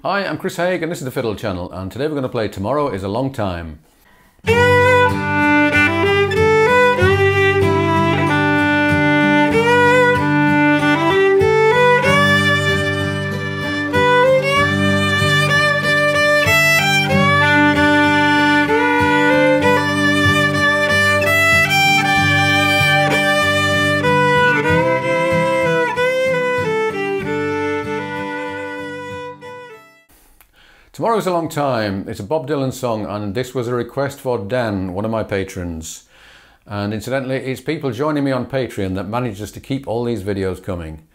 Hi, I'm Chris Haigh and this is the Fiddle Channel, and today we're going to play Tomorrow is a Long Time. Tomorrow is a Long Time. It's a Bob Dylan song, and this was a request for Dan, one of my patrons. And incidentally, it's people joining me on Patreon that manages to keep all these videos coming.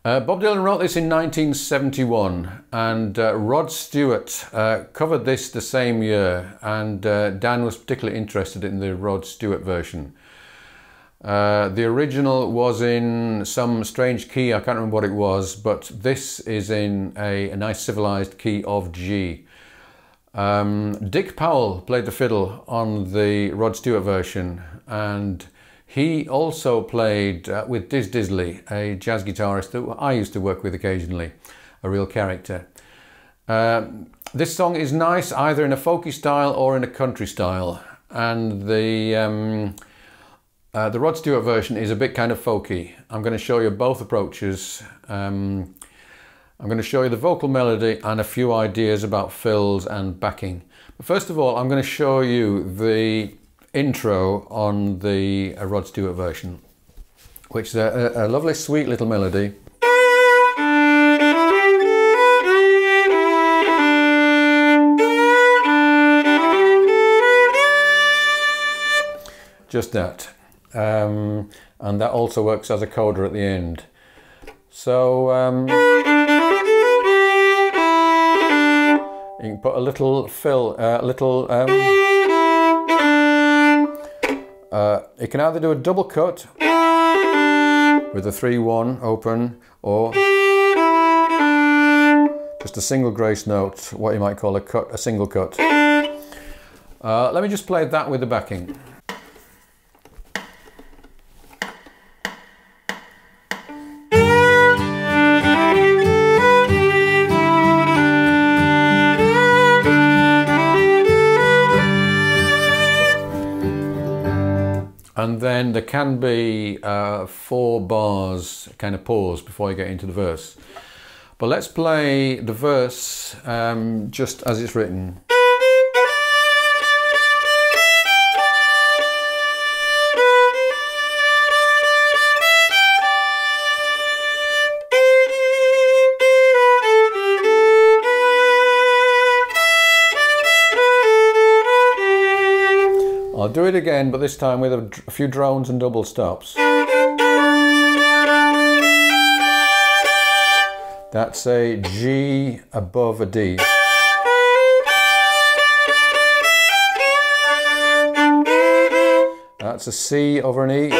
Bob Dylan wrote this in 1971, and Rod Stewart covered this the same year, and Dan was particularly interested in the Rod Stewart version. The original was in some strange key, I can't remember what it was, but this is in a nice civilized key of G. Dick Powell played the fiddle on the Rod Stewart version, and he also played with Diz Disley, a jazz guitarist that I used to work with occasionally, a real character. This song is nice either in a folky style or in a country style, and the Rod Stewart version is a bit kind of folky. I'm going to show you both approaches. I'm going to show you the vocal melody and a few ideas about fills and backing. But first of all, I'm going to show you the intro on the Rod Stewart version, which is a lovely sweet little melody. Just that. And that also works as a coda at the end. So you can put a little fill, you can either do a double cut with a 3-1 open, or just a single grace note, what you might call a single cut. Let me just play that with the backing. And then there can be 4 bars kind of pause before you get into the verse. But let's play the verse just as it's written. I'll do it again, but this time with a few drones and double stops. That's a G above a D. That's a C over an E.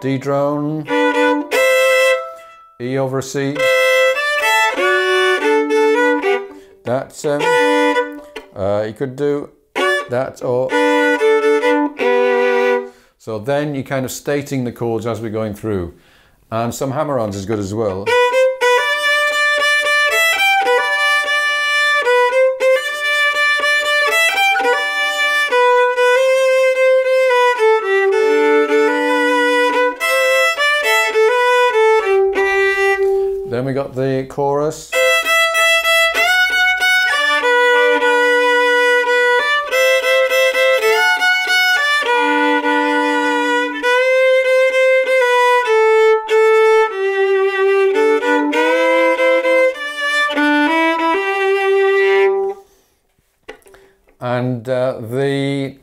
D drone. E over a C. That's you could do that, or so then you're kind of stating the chords as we're going through, and some hammer-ons is good as well. Then we got the chorus. And the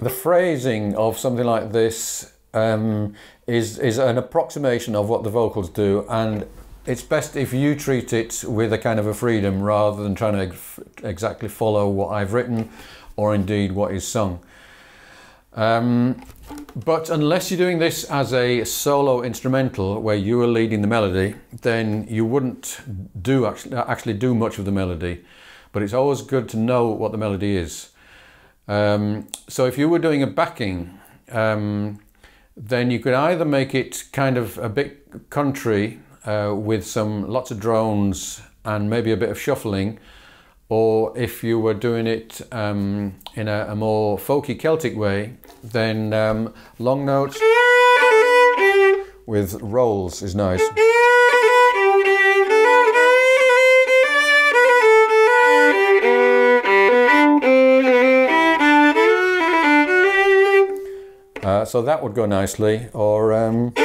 phrasing of something like this is an approximation of what the vocals do, and it's best if you treat it with a kind of a freedom rather than trying to exactly follow what I've written or indeed what is sung. But unless you're doing this as a solo instrumental where you are leading the melody, then you wouldn't actually do much of the melody. But it's always good to know what the melody is. So if you were doing a backing, then you could either make it kind of a bit country with lots of drones and maybe a bit of shuffling, or if you were doing it in a more folky Celtic way, then long notes with rolls is nice. So that would go nicely, or and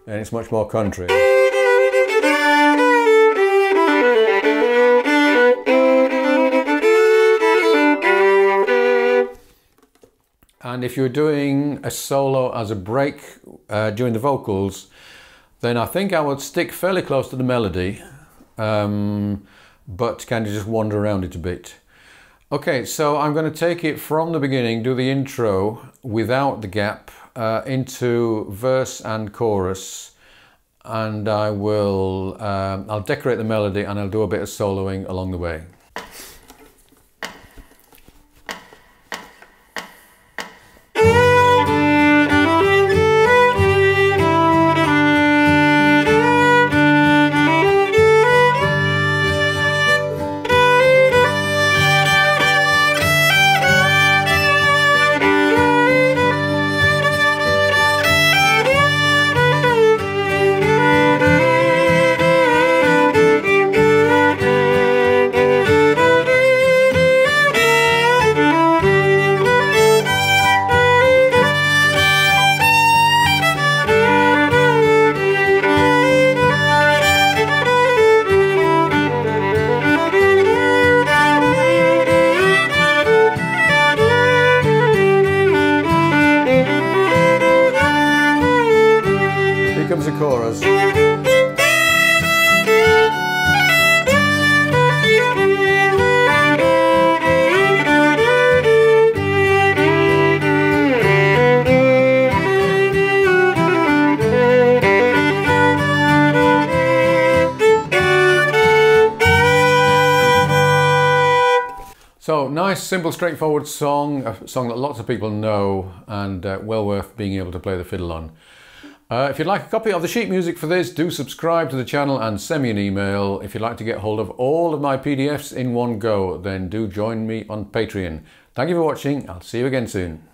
it's much more country. And if you're doing a solo as a break during the vocals, then I think I would stick fairly close to the melody, but kind of just wander around it a bit. Okay, so I'm going to take it from the beginning, do the intro without the gap, into verse and chorus, and I'll decorate the melody and I'll do a bit of soloing along the way. Comes the chorus. So nice, simple, straightforward song, a song that lots of people know, and well worth being able to play the fiddle on. If you'd like a copy of the sheet music for this, do subscribe to the channel and send me an email. If you'd like to get hold of all of my PDFs in one go, then do join me on Patreon. Thank you for watching. I'll see you again soon.